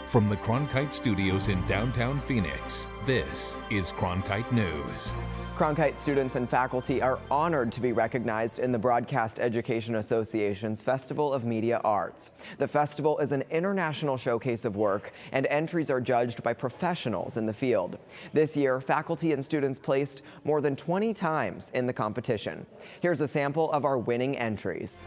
From the Cronkite studios in downtown Phoenix, this is Cronkite News. Cronkite students and faculty are honored to be recognized in the Broadcast Education Association's Festival of Media Arts. The festival is an international showcase of work, and entries are judged by professionals in the field. This year, faculty and students placed more than 20 times in the competition. Here's a sample of our winning entries.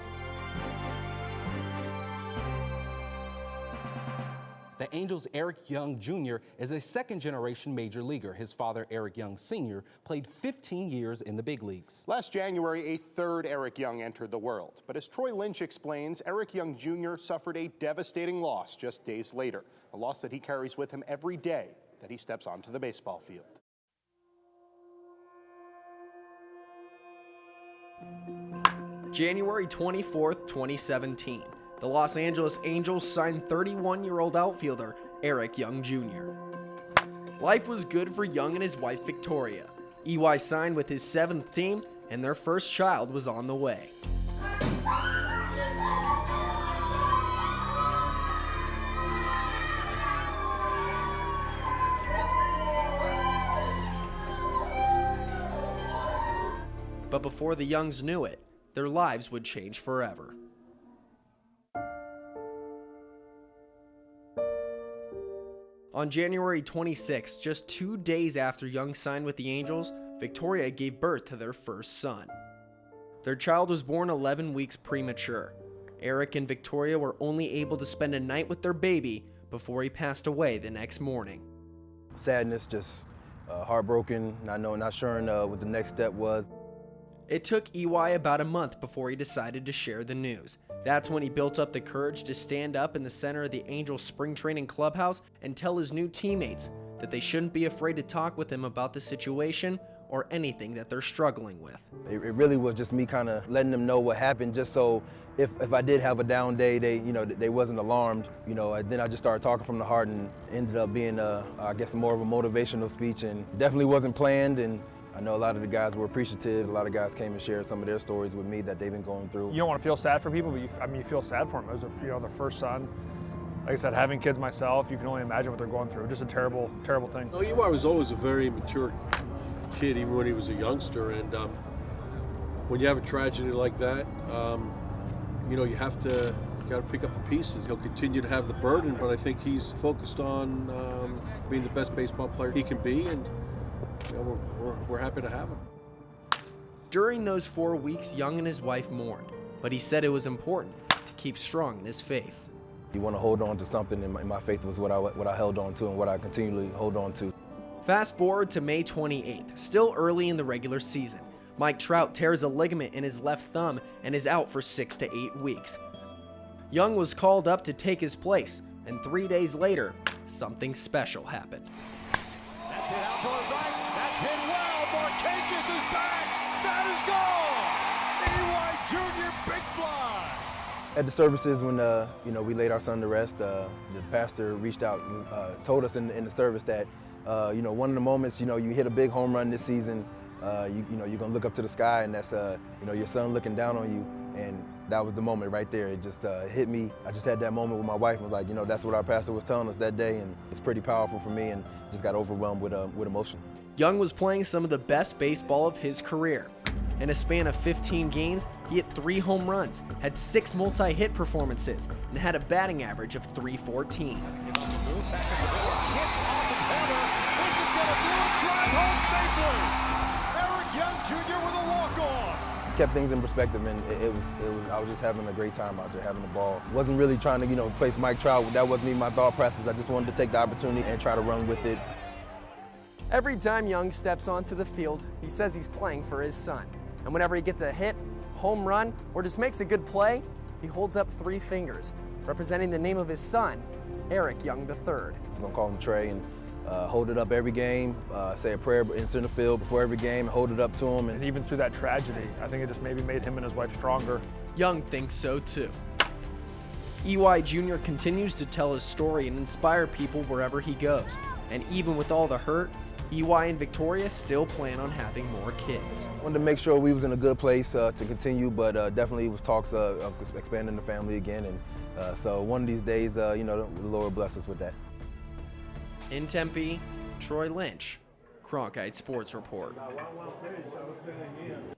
The Angels' Eric Young Jr. is a second-generation major leaguer. His father, Eric Young Sr., played 15 years in the big leagues. Last January, a third Eric Young entered the world. But as Troy Lynch explains, Eric Young Jr. suffered a devastating loss just days later, a loss that he carries with him every day that he steps onto the baseball field. January 24th, 2017. The Los Angeles Angels signed 31-year-old outfielder Eric Young Jr. Life was good for Young and his wife Victoria. EY signed with his 7th team, and their first child was on the way. But before the Youngs knew it, their lives would change forever. On January 26, just 2 days after Young signed with the Angels, Victoria gave birth to their first son. Their child was born 11 weeks premature. Eric and Victoria were only able to spend a night with their baby before he passed away the next morning. Sadness, just heartbroken, not sure what the next step was. It took EY about a month before he decided to share the news. That's when he built up the courage to stand up in the center of the Angels spring training clubhouse and tell his new teammates that they shouldn't be afraid to talk with him about the situation or anything that they're struggling with. It really was just me kind of letting them know what happened, just so if I did have a down day, they wasn't alarmed. Then I just started talking from the heart, and ended up being I guess more of a motivational speech, and definitely wasn't planned. And I know a lot of the guys were appreciative. A lot of guys came and shared some of their stories with me that they've been going through. You don't want to feel sad for people, but you feel sad for them. It was their first son. Like I said, having kids myself, you can only imagine what they're going through. Just a terrible, terrible thing. No, EY was always a very mature kid, even when he was a youngster. And when you have a tragedy like that, you got to pick up the pieces. He'll continue to have the burden, but I think he's focused on being the best baseball player he can be, and we're happy to have him. During those 4 weeks, Young and his wife mourned, but he said it was important to keep strong in his faith. You want to hold on to something, and my faith was what I held on to and what I continually hold on to. Fast forward to May 28th, still early in the regular season. Mike Trout tears a ligament in his left thumb and is out for 6 to 8 weeks. Young was called up to take his place, and 3 days later, something special happened. That's hit out toward right. That's hit well. Marquez is back. That is gone. EY Jr. big fly. At the services, when we laid our son to rest, the pastor reached out and told us in the service that one of the moments you hit a big home run this season, you're gonna look up to the sky, and that's your son looking down on you. And that was the moment right there. It just hit me. I just had that moment with my wife and was like, that's what our pastor was telling us that day, and it's pretty powerful for me, and just got overwhelmed with emotion. Young was playing some of the best baseball of his career. In a span of 15 games, he hit 3 home runs, had 6 multi-hit performances, and had a batting average of .314. Hits off the corner. This is going to do it. Drive home safely. Eric Young Jr. with a walk-off. Kept things in perspective, and I was just having a great time out there, having the ball. Wasn't really trying to replace Mike Trout. That wasn't even my thought process. I just wanted to take the opportunity and try to run with it. Every time Young steps onto the field, he says he's playing for his son. And whenever he gets a hit, home run, or just makes a good play, he holds up 3 fingers, representing the name of his son, Eric Young III. I'm gonna call him Trey and hold it up every game, say a prayer in center field before every game, and hold it up to him. And even through that tragedy, I think it just maybe made him and his wife stronger. Young thinks so too. EY Jr. continues to tell his story and inspire people wherever he goes. And even with all the hurt, EY and Victoria still plan on having more kids. Wanted to make sure we was in a good place to continue, but definitely was talks of expanding the family again. And so one of these days, the Lord bless us with that. In Tempe, Troy Lynch, Cronkite Sports Report.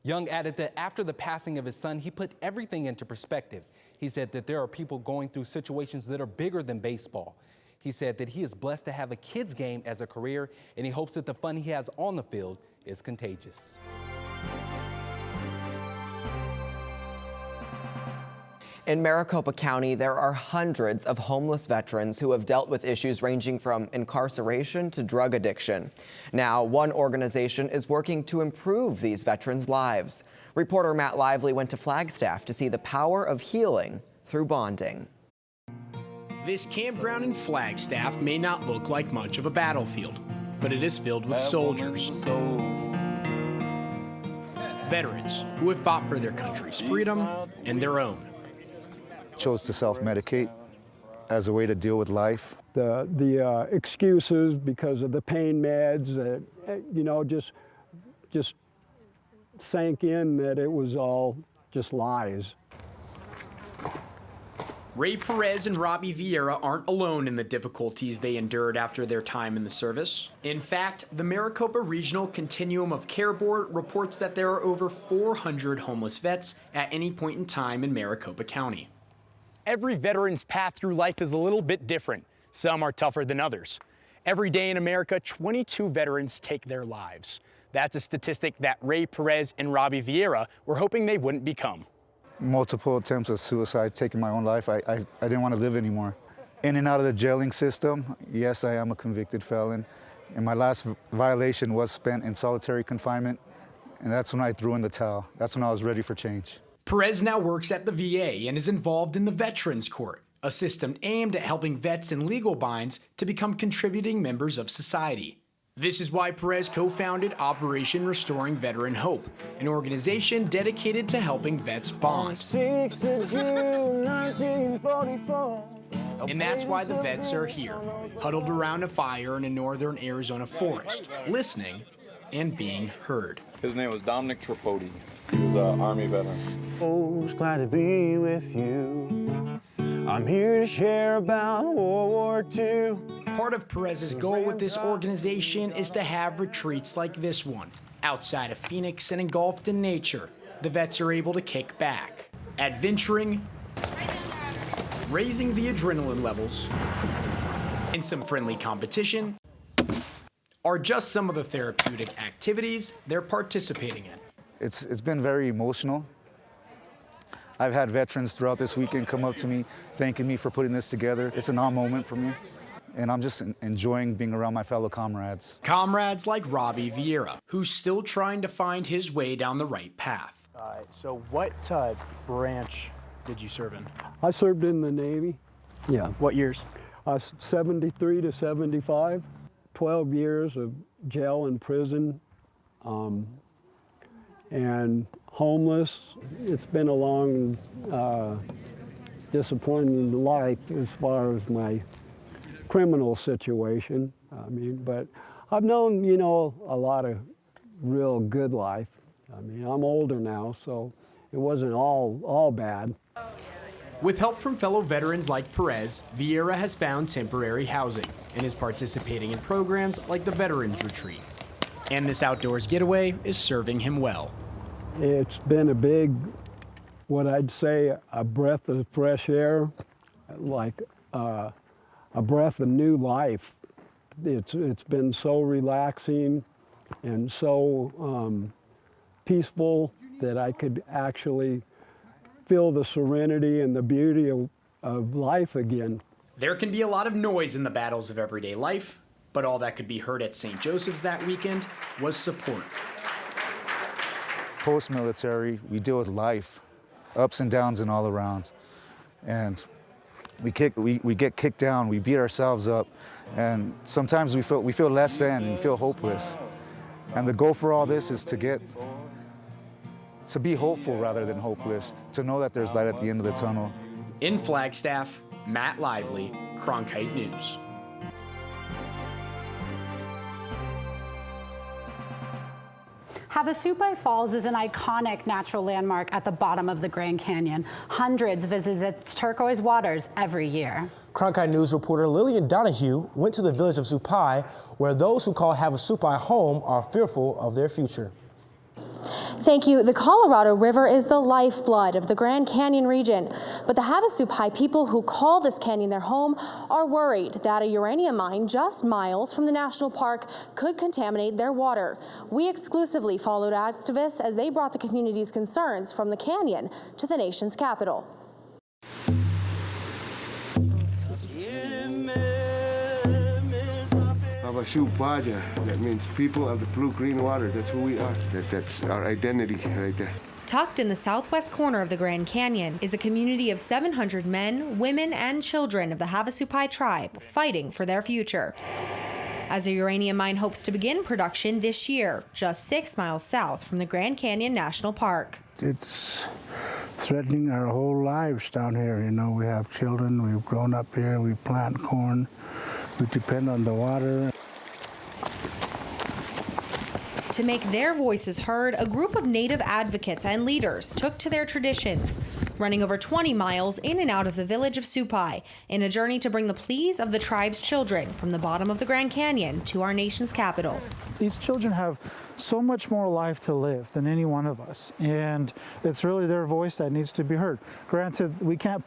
Young added that after the passing of his son, he put everything into perspective. He said that there are people going through situations that are bigger than baseball. He said that he is blessed to have a kids game as a career, and he hopes that the fun he has on the field is contagious. In Maricopa County, there are hundreds of homeless veterans who have dealt with issues ranging from incarceration to drug addiction. Now, one organization is working to improve these veterans' lives. Reporter Matt Lively went to Flagstaff to see the power of healing through bonding. This campground in Flagstaff may not look like much of a battlefield, but it is filled with soldiers. Veterans who have fought for their country's freedom and their own. Chose to self-medicate as a way to deal with life. The excuses because of the pain meds, just sank in that it was all just lies. Ray Perez and Robbie Vieira aren't alone in the difficulties they endured after their time in the service. In fact, the Maricopa Regional Continuum of Care Board reports that there are over 400 homeless vets at any point in time in Maricopa County. Every veteran's path through life is a little bit different. Some are tougher than others. Every day in America, 22 veterans take their lives. That's a statistic that Ray Perez and Robbie Vieira were hoping they wouldn't become. Multiple attempts of suicide, taking my own life. I didn't want to live anymore. In and out of the jailing system, yes, I am a convicted felon. And my last violation was spent in solitary confinement. And that's when I threw in the towel. That's when I was ready for change. Perez now works at the VA and is involved in the Veterans Court, a system aimed at helping vets in legal binds to become contributing members of society. This is why Perez co-founded Operation Restoring Veteran Hope, an organization dedicated to helping vets bond. And that's why the vets are here, huddled around a fire in a northern Arizona forest, listening and being heard. His name was Dominic Tripodi. He was an Army veteran. Oh, it's glad to be with you. I'm here to share about World War II. Part of Perez's goal with this organization is to have retreats like this one. Outside of Phoenix and engulfed in nature, the vets are able to kick back, adventuring, raising the adrenaline levels, and some friendly competition are just some of the therapeutic activities they're participating in. It's been very emotional. I've had veterans throughout this weekend come up to me, thanking me for putting this together. It's an awe moment for me, and I'm just enjoying being around my fellow comrades. Comrades like Robbie Vieira, who's still trying to find his way down the right path. So what branch did you serve in? I served in the Navy. Yeah. What years? 73 to 75. 12 years of jail and prison, and homeless. It's been a long, disappointing life as far as my criminal situation. But I've known, a lot of real good life. I'm older now, so it wasn't all bad. With help from fellow veterans like Perez, Vieira has found temporary housing and is participating in programs like the Veterans Retreat. And this outdoors getaway is serving him well. It's been a big, what I'd say, a breath of fresh air, like a breath of new life. It's been so relaxing and so peaceful that I could actually feel the serenity and the beauty of life again. There can be a lot of noise in the battles of everyday life, but all that could be heard at St. Joseph's that weekend was support. Post-military, we deal with life, ups and downs and all around. And we get kicked down, we beat ourselves up, and sometimes we feel less than and we feel hopeless. And the goal for all this is to be hopeful rather than hopeless, to know that there's light at the end of the tunnel. In Flagstaff, Matt Lively, Cronkite News. Havasupai Falls is an iconic natural landmark at the bottom of the Grand Canyon. Hundreds visit its turquoise waters every year. Cronkite News reporter Lillian Donahue went to the village of Supai, where those who call Havasupai home are fearful of their future. Thank you. The Colorado River is the lifeblood of the Grand Canyon region, but the Havasupai people who call this canyon their home are worried that a uranium mine just miles from the national park could contaminate their water. We exclusively followed activists as they brought the community's concerns from the canyon to the nation's capital. Havasupai, that means people of the blue-green water. That's who we are. That's our identity right there. Tucked in the southwest corner of the Grand Canyon is a community of 700 men, women, and children of the Havasupai tribe fighting for their future. As a uranium mine hopes to begin production this year, just 6 miles south from the Grand Canyon National Park. It's threatening our whole lives down here. You know, we have children, we've grown up here, we plant corn, we depend on the water. To make their voices heard, a group of Native advocates and leaders took to their traditions, running over 20 miles in and out of the village of Supai in a journey to bring the pleas of the tribe's children from the bottom of the Grand Canyon to our nation's capital. These children have so much more life to live than any one of us, and it's really their voice that needs to be heard. Granted, we can't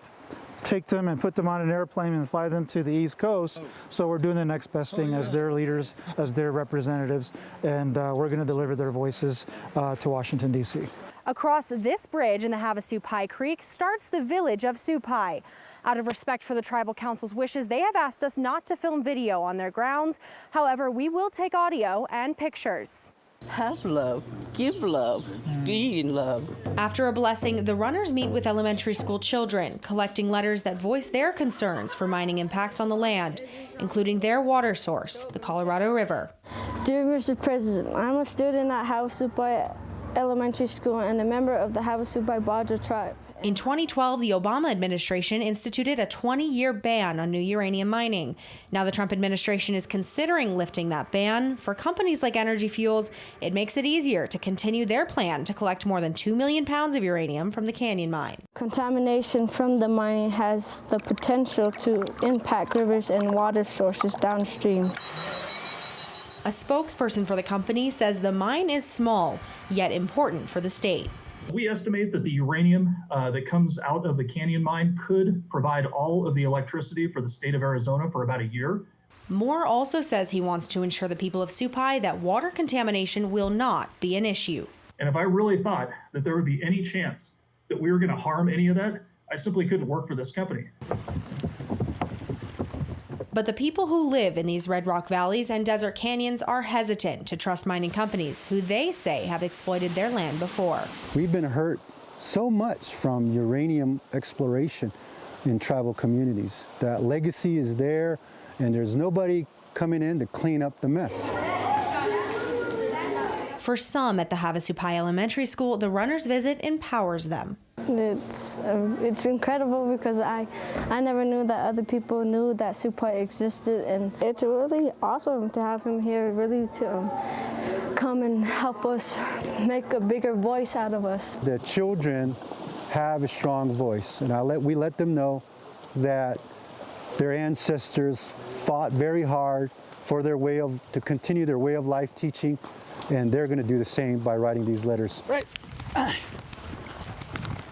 take them and put them on an airplane and fly them to the East Coast, so we're doing the next best thing as their leaders, as their representatives, and we're going to deliver their voices to Washington, D.C. Across this bridge in the Havasupai Creek starts the village of Supai. Out of respect for the Tribal Council's wishes, they have asked us not to film video on their grounds. However, we will take audio and pictures. Have love, give love, be in love. After a blessing, the runners meet with elementary school children, collecting letters that voice their concerns for mining impacts on the land, including their water source, the Colorado River. Dear Mr. President, I'm a student at Havasupai Elementary School and a member of the Havasupai Baja tribe. In 2012, the Obama administration instituted a 20-year ban on new uranium mining. Now the Trump administration is considering lifting that ban. For companies like Energy Fuels, it makes it easier to continue their plan to collect more than 2 million pounds of uranium from the Canyon mine. Contamination from the mining has the potential to impact rivers and water sources downstream. A spokesperson for the company says the mine is small, yet important for the state. We estimate that the uranium that comes out of the Canyon mine could provide all of the electricity for the state of Arizona for about a year. Moore also says he wants to ensure the people of Supai that water contamination will not be an issue. And if I really thought that there would be any chance that we were going to harm any of that, I simply couldn't work for this company. But the people who live in these Red Rock valleys and desert canyons are hesitant to trust mining companies who they say have exploited their land before. We've been hurt so much from uranium exploration in tribal communities. That legacy is there, and there's nobody coming in to clean up the mess. For some at the Havasupai Elementary School, the runner's visit empowers them. It's incredible because I never knew that other people knew that Supai existed, and it's really awesome to have him here, really to come and help us make a bigger voice out of us. The children have a strong voice, and we let them know that their ancestors fought very hard for to continue their way of life teaching, and they're going to do the same by writing these letters. Right.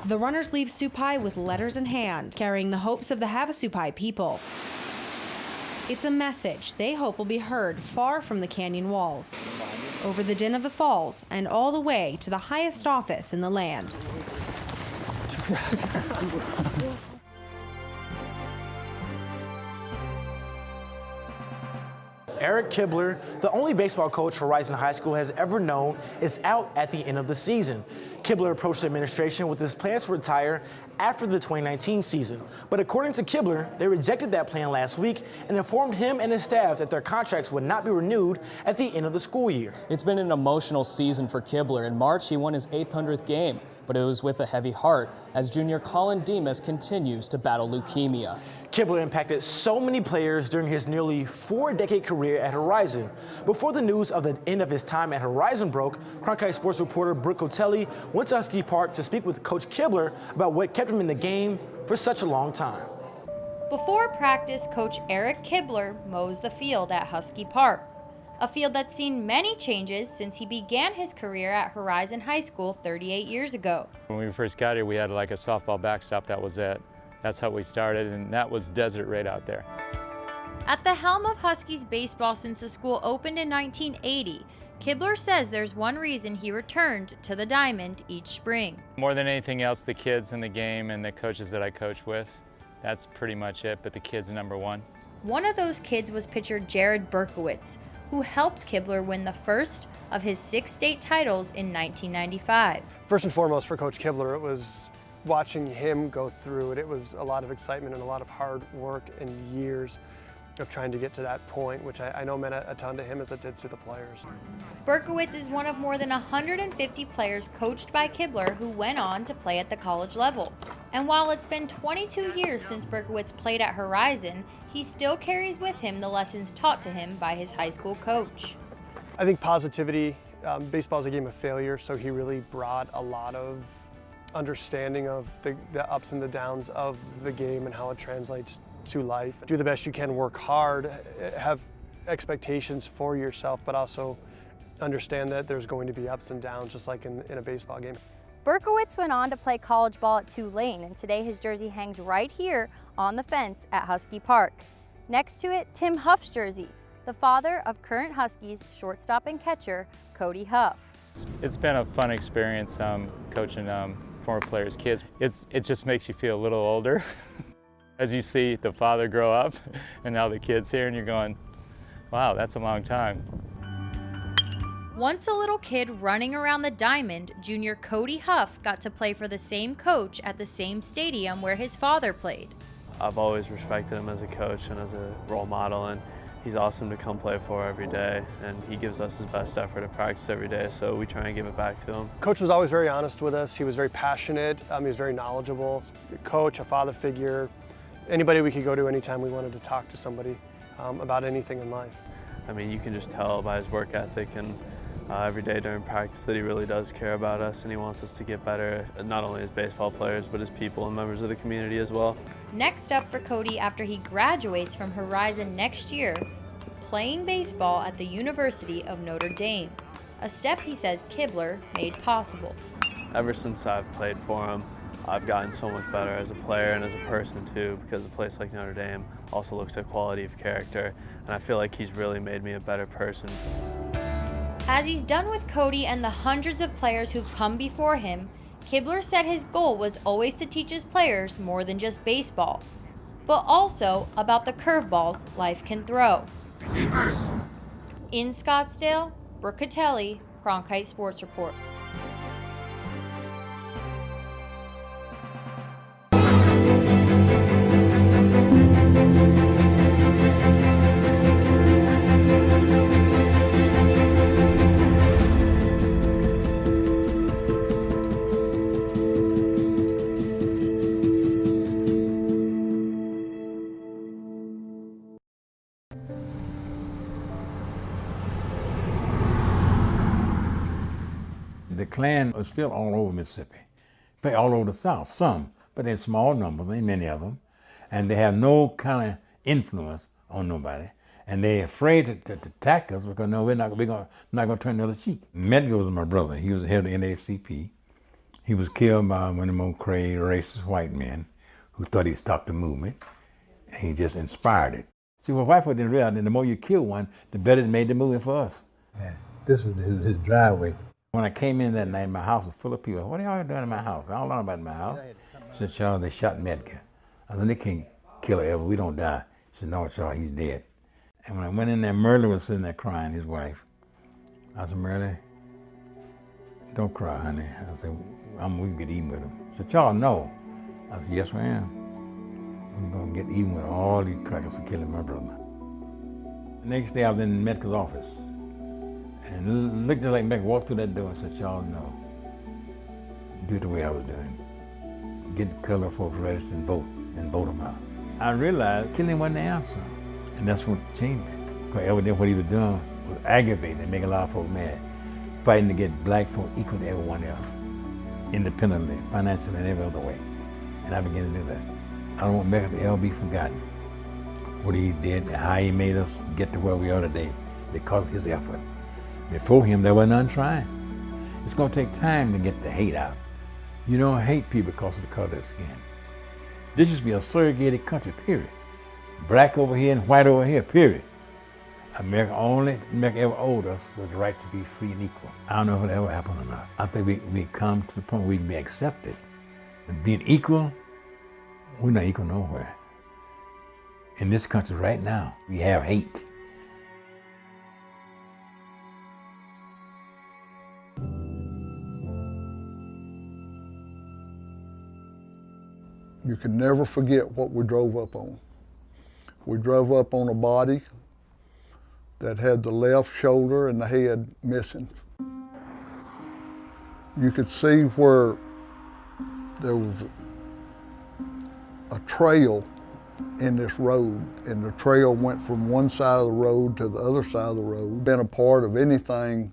The runners leave Supai with letters in hand, carrying the hopes of the Havasupai people. It's a message they hope will be heard far from the canyon walls, over the din of the falls, and all the way to the highest office in the land. Too fast. Eric Kibler, the only baseball coach Horizon High School has ever known, is out at the end of the season. Kibler approached the administration with his plans to retire after the 2019 season. But according to Kibler, they rejected that plan last week and informed him and his staff that their contracts would not be renewed at the end of the school year. It's been an emotional season for Kibler. In March, he won his 800th game. but it was with a heavy heart as junior Colin Demas continues to battle leukemia. Kibler impacted so many players during his nearly 4-decade career at Horizon. Before the news of the end of his time at Horizon broke, Cronkite sports reporter Brooke Cotelli went to Husky Park to speak with Coach Kibler about what kept him in the game for such a long time. Before practice, Coach Eric Kibler mows the field at Husky Park, a field that's seen many changes since he began his career at Horizon High School 38 years ago. When we first got here, we had like a softball backstop, that was it. That's how we started, and that was desert right out there. At the helm of Huskies baseball since the school opened in 1980, Kibler says there's one reason he returned to the diamond each spring. More than anything else, the kids in the game and the coaches that I coach with, that's pretty much it, but the kids are number one. One of those kids was pitcher Jared Berkowitz, who helped Kibler win the first of his 6 state titles in 1995. First and foremost for Coach Kibler, it was watching him go through it. It was a lot of excitement and a lot of hard work and years of trying to get to that point, which I know meant a ton to him as it did to the players. Berkowitz is one of more than 150 players coached by Kibler who went on to play at the college level. And while it's been 22 years since Berkowitz played at Horizon, he still carries with him the lessons taught to him by his high school coach. I think positivity, baseball is a game of failure, so he really brought a lot of understanding of the ups and the downs of the game and how it translates to life. Do the best you can, work hard, have expectations for yourself, but also understand that there's going to be ups and downs, just like in a baseball game. Berkowitz went on to play college ball at Tulane, and today his jersey hangs right here on the fence at Husky Park. Next to it, Tim Huff's jersey, the father of current Huskies shortstop and catcher Cody Huff. It's been a fun experience coaching former players' kids. It just makes you feel a little older as you see the father grow up and now the kid's here and you're going, wow, that's a long time. Once a little kid running around the diamond, junior Cody Huff got to play for the same coach at the same stadium where his father played. I've always respected him as a coach and as a role model, and he's awesome to come play for every day, and he gives us his best effort at practice every day, so we try and give it back to him. Coach was always very honest with us. He was very passionate. He was very knowledgeable. A coach, a father figure, anybody we could go to anytime we wanted to talk to somebody about anything in life. I mean, you can just tell by his work ethic and every day during practice that he really does care about us and he wants us to get better, not only as baseball players, but as people and members of the community as well. Next up for Cody after he graduates from Horizon next year, playing baseball at the University of Notre Dame, a step he says Kibler made possible. Ever since I've played for him, I've gotten so much better as a player and as a person too, because a place like Notre Dame also looks at quality of character, and I feel like he's really made me a better person. As he's done with Cody and the hundreds of players who've come before him, Kibler said his goal was always to teach his players more than just baseball, but also about the curveballs life can throw. In Scottsdale, Brooke Cotelli, Cronkite Sports Report. The Klan are still all over Mississippi, in fact, all over the South, some, but in small numbers, ain't many of them, and they have no kind of influence on nobody, and they're afraid to attack us because no, we're not going to turn the other cheek. Medgar was my brother. He was the head of the NAACP. He was killed by one of them old crazy racist white men who thought he stopped the movement, and he just inspired it. See, what white folk didn't realize, the more you kill one, the better it made the movement for us. Yeah, this was his driveway. When I came in that night, my house was full of people. What are y'all doing in my house? I don't know about my house. I said, Charles, they shot Medgar. I said, they can't kill her ever. We don't die. He said, no, Charles, he's dead. And when I went in there, Merle was sitting there crying, his wife. I said, Merle, don't cry, honey. I said, we can get even with him. He said, Charles, no. I said, yes, I am. I'm going to get even with all these crackers for killing my brother. The next day, I was in Medgar's office. And looked like Medgar walked through that door and said, Charles, no. do it the way I was doing. Get the color folks registered and vote them out. I realized killing wasn't the answer, and that's what changed me. Because evidently what he was doing was aggravating and making a lot of folks mad, fighting to get black folk equal to everyone else, independently, financially, and every other way. And I began to do that. I don't want America to ever be forgotten. What he did and how he made us get to where we are today because of his effort. Before him, there was none trying. It's going to take time to get the hate out. You don't hate people because of the color of their skin. This used to be a segregated country, period. Black over here and white over here, period. America ever owed us was the right to be free and equal. I don't know if it'll ever happen or not. I think we come to the point where we can be accepted. And being equal, we're not equal nowhere. In this country right now, we have hate. You can never forget what we drove up on. We drove up on a body that had the left shoulder and the head missing. You could see where there was a trail in this road, and the trail went from one side of the road to the other side of the road. Been a part of anything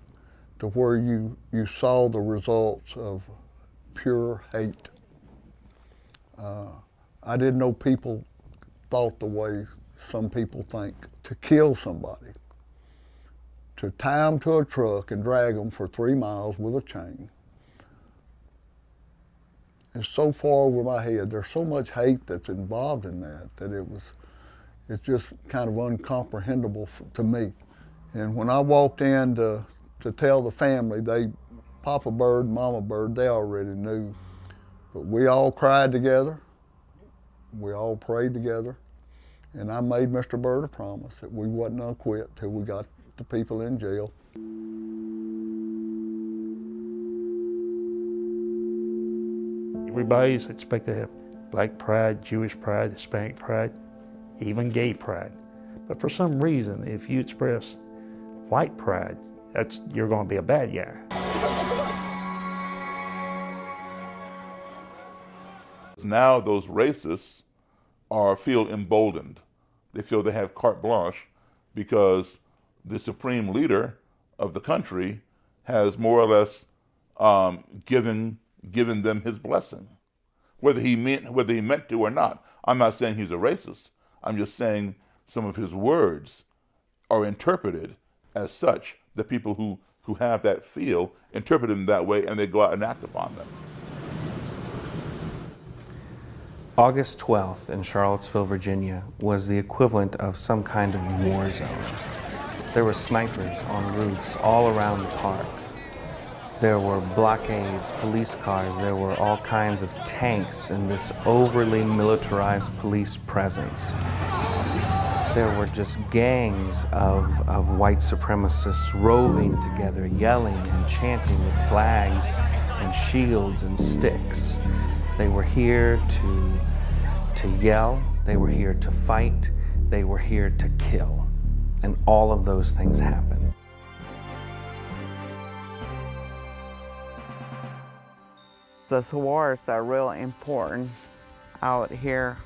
to where you saw the results of pure hate. I didn't know people thought the way some people think. To kill somebody, to tie them to a truck and drag them for 3 miles with a chain. It's so far over my head. There's so much hate that's involved in that it's just kind of incomprehensible to me. And when I walked in to tell the family, Papa Bird, Mama Bird, they already knew. But we all cried together. We all prayed together. And I made Mr. Bird a promise that we wasn't gonna quit till we got the people in jail. Everybody's expected to have black pride, Jewish pride, Hispanic pride, even gay pride. But for some reason, if you express white pride, you're going to be a bad guy. Now those racists feel emboldened. They feel they have carte blanche because the supreme leader of the country has more or less given them his blessing, whether he meant to or not. I'm not saying he's a racist. I'm just saying some of his words are interpreted as such that people who have that feel interpret them that way, and they go out and act upon them. August 12th in Charlottesville, Virginia was the equivalent of some kind of war zone. There were snipers on roofs all around the park. There were blockades, police cars, there were all kinds of tanks and this overly militarized police presence. There were just gangs of white supremacists roving together, yelling and chanting with flags and shields and sticks. They were here to yell, they were here to fight, they were here to kill. And all of those things happened. The saguaros are real important out here.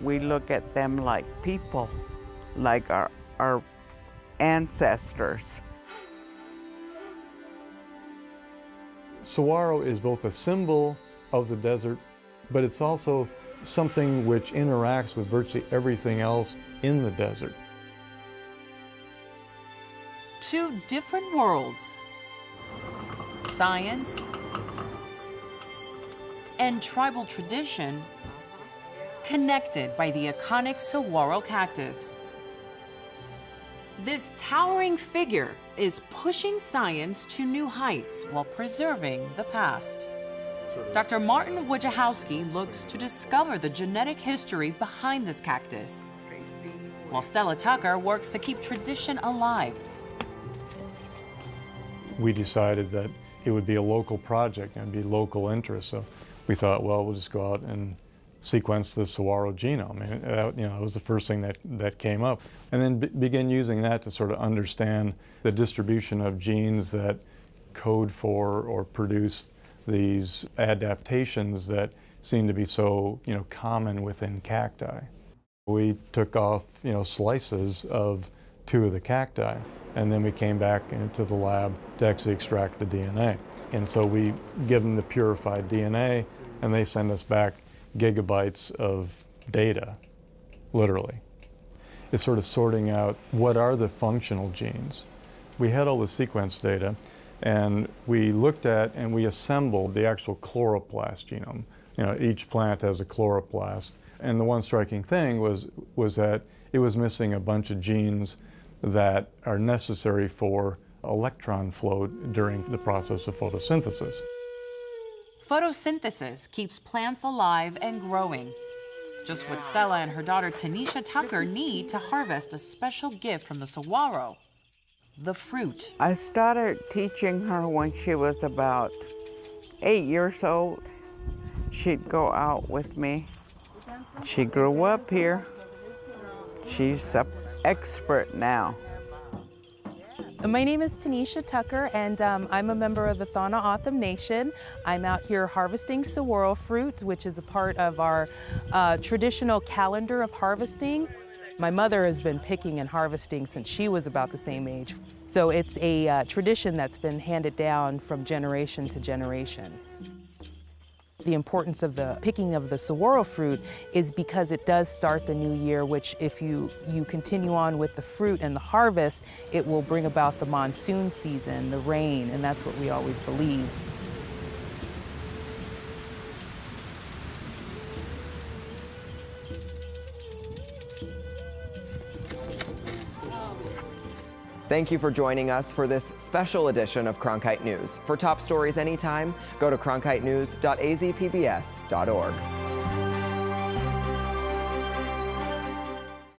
We look at them like people, like our ancestors. Saguaro is both a symbol of the desert, but it's also something which interacts with virtually everything else in the desert. Two different worlds, science and tribal tradition, connected by the iconic saguaro cactus. This towering figure is pushing science to new heights while preserving the past. Dr. Martin Wojciechowski looks to discover the genetic history behind this cactus, while Stella Tucker works to keep tradition alive. We decided that it would be a local project and be local interest, so we thought, well, we'll just go out and sequence the saguaro genome. And that was the first thing that came up. And then begin using that to sort of understand the distribution of genes that code for or produce these adaptations that seem to be so, common within cacti. We took off, slices of 2 of the cacti, and then we came back into the lab to actually extract the DNA. And so we give them the purified DNA, and they send us back gigabytes of data, literally. It's sort of sorting out what are the functional genes. We had all the sequence data, and we looked at and we assembled the actual chloroplast genome. Each plant has a chloroplast. And the one striking thing was that it was missing a bunch of genes that are necessary for electron flow during the process of photosynthesis. Photosynthesis keeps plants alive and growing. Just what Stella and her daughter Tanisha Tucker need to harvest a special gift from the saguaro, the fruit. I started teaching her when she was about 8 years old. She'd go out with me. She grew up here. She's an expert now. My name is Tanisha Tucker, and I'm a member of the Thana O'odham Nation. I'm out here harvesting saguaro fruit, which is a part of our traditional calendar of harvesting. My mother has been picking and harvesting since she was about the same age. So it's a tradition that's been handed down from generation to generation. The importance of the picking of the saguaro fruit is because it does start the new year, which if you continue on with the fruit and the harvest, it will bring about the monsoon season, the rain, and that's what we always believe. Thank you for joining us for this special edition of Cronkite News. For top stories anytime, go to cronkitenews.azpbs.org.